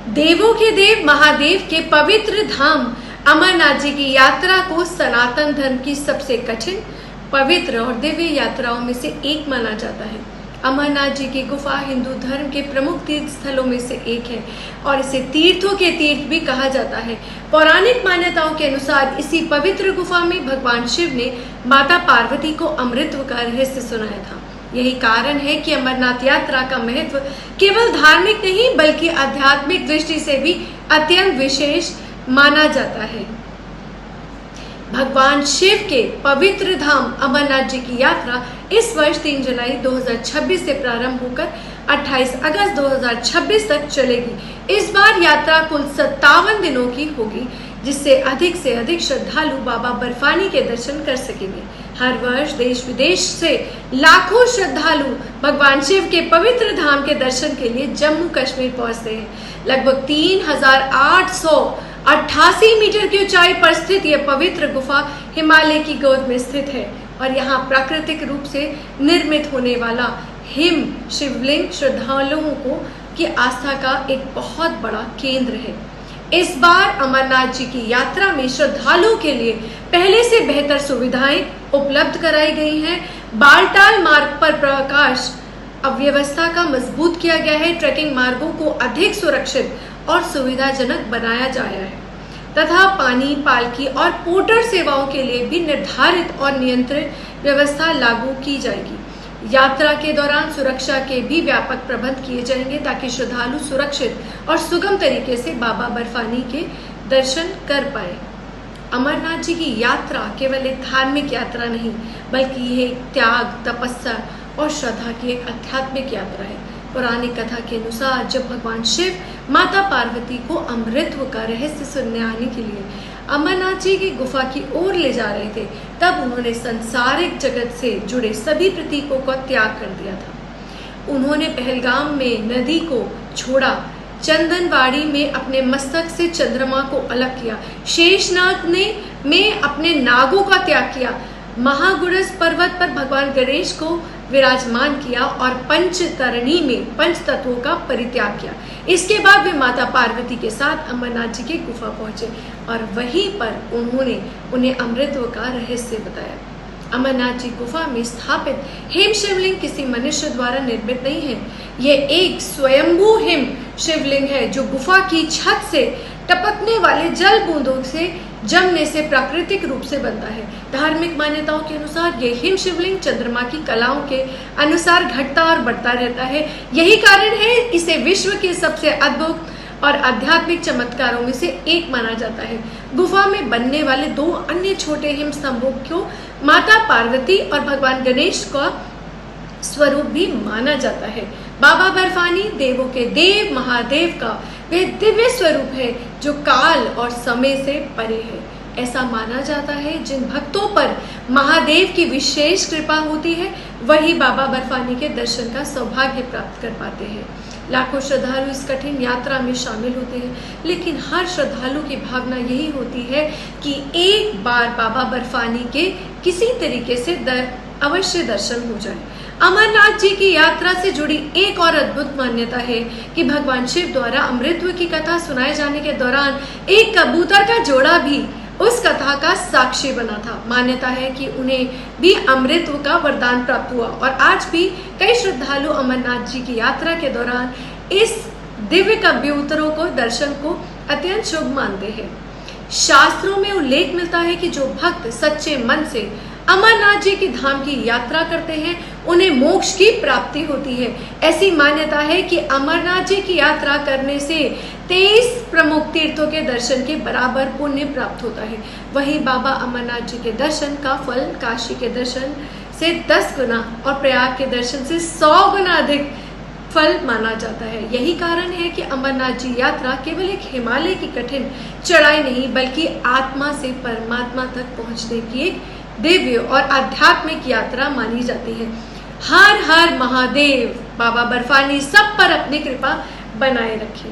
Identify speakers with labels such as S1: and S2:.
S1: देवों के देव महादेव के पवित्र धाम अमरनाथ जी की यात्रा को सनातन धर्म की सबसे कठिन, पवित्र और दिव्य यात्राओं में से एक माना जाता है। अमरनाथ जी की गुफा हिंदू धर्म के प्रमुख तीर्थ स्थलों में से एक है और इसे तीर्थों के तीर्थ भी कहा जाता है। पौराणिक मान्यताओं के अनुसार इसी पवित्र गुफा में भगवान शिव ने माता पार्वती को अमृत का रहस्य सुनाया था। यही कारण है कि अमरनाथ यात्रा का महत्व केवल धार्मिक नहीं बल्कि आध्यात्मिक दृष्टि से भी अत्यंत विशेष माना जाता है। भगवान शिव के पवित्र धाम अमरनाथ जी की यात्रा इस वर्ष 3 जुलाई 2026 से प्रारंभ होकर 28 अगस्त 2026 तक चलेगी। इस बार यात्रा कुल 57 दिनों की होगी, जिससे अधिक श्रद्धालु बाबा बर्फानी के दर्शन कर सकेंगे। हर वर्ष देश विदेश से लाखों श्रद्धालु भगवान शिव के पवित्र धाम के दर्शन के लिए जम्मू कश्मीर पहुंचते हैं। लगभग 3888 मीटर की ऊंचाई पर स्थित यह पवित्र गुफा हिमालय की गोद में स्थित है और यहाँ प्राकृतिक रूप से निर्मित होने वाला हिम शिवलिंग श्रद्धालुओं को की आस्था का एक बहुत बड़ा केंद्र है। इस बार अमरनाथ जी की यात्रा में श्रद्धालुओं के लिए पहले से बेहतर सुविधाएं उपलब्ध कराई गई हैं। बालटाल मार्ग पर प्रकाश अव्यवस्था का मजबूत किया गया है। ट्रैकिंग मार्गों को अधिक सुरक्षित और सुविधाजनक बनाया गया है तथा पानी, पालकी और पोर्टर सेवाओं के लिए भी निर्धारित और नियंत्रित व्यवस्था लागू की जाएगी। यात्रा के दौरान सुरक्षा के भी व्यापक प्रबंध किए जाएंगे ताकि श्रद्धालु सुरक्षित और सुगम तरीके से बाबा बर्फानी के दर्शन कर पाए। अमरनाथ जी की यात्रा केवल एक धार्मिक यात्रा नहीं बल्कि यह एक त्याग, तपस्या और श्रद्धा की एक आध्यात्मिक यात्रा है। पौराणिक कथा के अनुसार जब भगवान शिव माता पार्वती को अमृत का रहस्य सुनने आने के लिए अमरनाथ जी की गुफा की ओर ले जा रहे थे, तब उन्होंने संसारिक जगत से जुड़े सभी प्रतीकों का त्याग कर दिया था। उन्होंने पहलगाम में नदी को छोड़ा, चंदनवाड़ी में अपने मस्तक से चंद्रमा को अलग किया, शेषनाग में अपने नागों का त्याग किया, महागुरस पर्वत पर भगवान गणेश को विराजमान किया और पंचतरणी में पंच तत्वों का परित्याग किया। इसके बाद वे माता पार्वती के साथ अमरनाथ जी की गुफा पहुंचे और वहीं पर उन्होंने उन्हें अमृत का रहस्य बताया। अमरनाथ जी गुफा में स्थापित हिम शिवलिंग किसी मनुष्य द्वारा निर्मित नहीं है। यह एक स्वयंभू हिम शिवलिंग है जो गुफा की छत से टपकने वाले जल बूंदों से जमने से प्राकृतिक रूप से बनता है। धार्मिक मान्यताओं के अनुसार ये हिम शिवलिंग चंद्रमा की कलाओं के अनुसार घटता और बढ़ता रहता है। यही कारण है इसे विश्व के सबसे अद्भुत और आध्यात्मिक चमत्कारों में से एक माना जाता है। गुफा में बनने वाले 2 अन्य छोटे हिम स्तंभों को माता पार्वती और भगवान गणेश का स्वरूप भी माना जाता है। बाबा बर्फानी देवों के देव महादेव का वे दिव्य स्वरूप है जो काल और समय से परे है। ऐसा माना जाता है जिन भक्तों पर महादेव की विशेष कृपा होती है वही बाबा बर्फानी के दर्शन का सौभाग्य प्राप्त कर पाते हैं। लाखों श्रद्धालु इस कठिन यात्रा में शामिल होते हैं, लेकिन हर श्रद्धालु की भावना यही होती है कि एक बार बाबा बर्फानी के किसी तरीके से अवश्य दर्शन हो जाए। अमरनाथ जी की यात्रा से जुड़ी एक और अद्भुत मान्यता है कि भगवान शिव द्वारा अमृतत्व की कथा सुनाए जाने के दौरान एक कबूतर का जोड़ा भी उस कथा का साक्षी बना था। मान्यता है कि उन्हें भी अमृतत्व का वरदान प्राप्त हुआ और आज भी कई श्रद्धालु अमरनाथ जी की यात्रा के दौरान इस दिव्य कबूतरों को दर्शन को अत्यंत शुभ मानते हैं। शास्त्रों में उल्लेख मिलता है कि जो भक्त सच्चे मन से अमरनाथ जी की धाम की यात्रा करते हैं उन्हें मोक्ष की प्राप्ति होती है। ऐसी मान्यता है कि अमरनाथ जी की यात्रा करने से 23 प्रमुख तीर्थों के दर्शन के बराबर पुण्य प्राप्त होता है। वहीं बाबा अमरनाथ जी के दर्शन का फल काशी के दर्शन से 10 गुना और प्रयाग के दर्शन से 100 गुना अधिक फल माना जाता है। यही कारण है कि अमरनाथ जी यात्रा केवल एक हिमालय की कठिन चढ़ाई नहीं बल्कि आत्मा से परमात्मा तक पहुंचने की एक दिव्य और आध्यात्मिक यात्रा मानी जाती है। हर हर महादेव। बाबा बर्फानी सब पर अपनी कृपा बनाए रखे।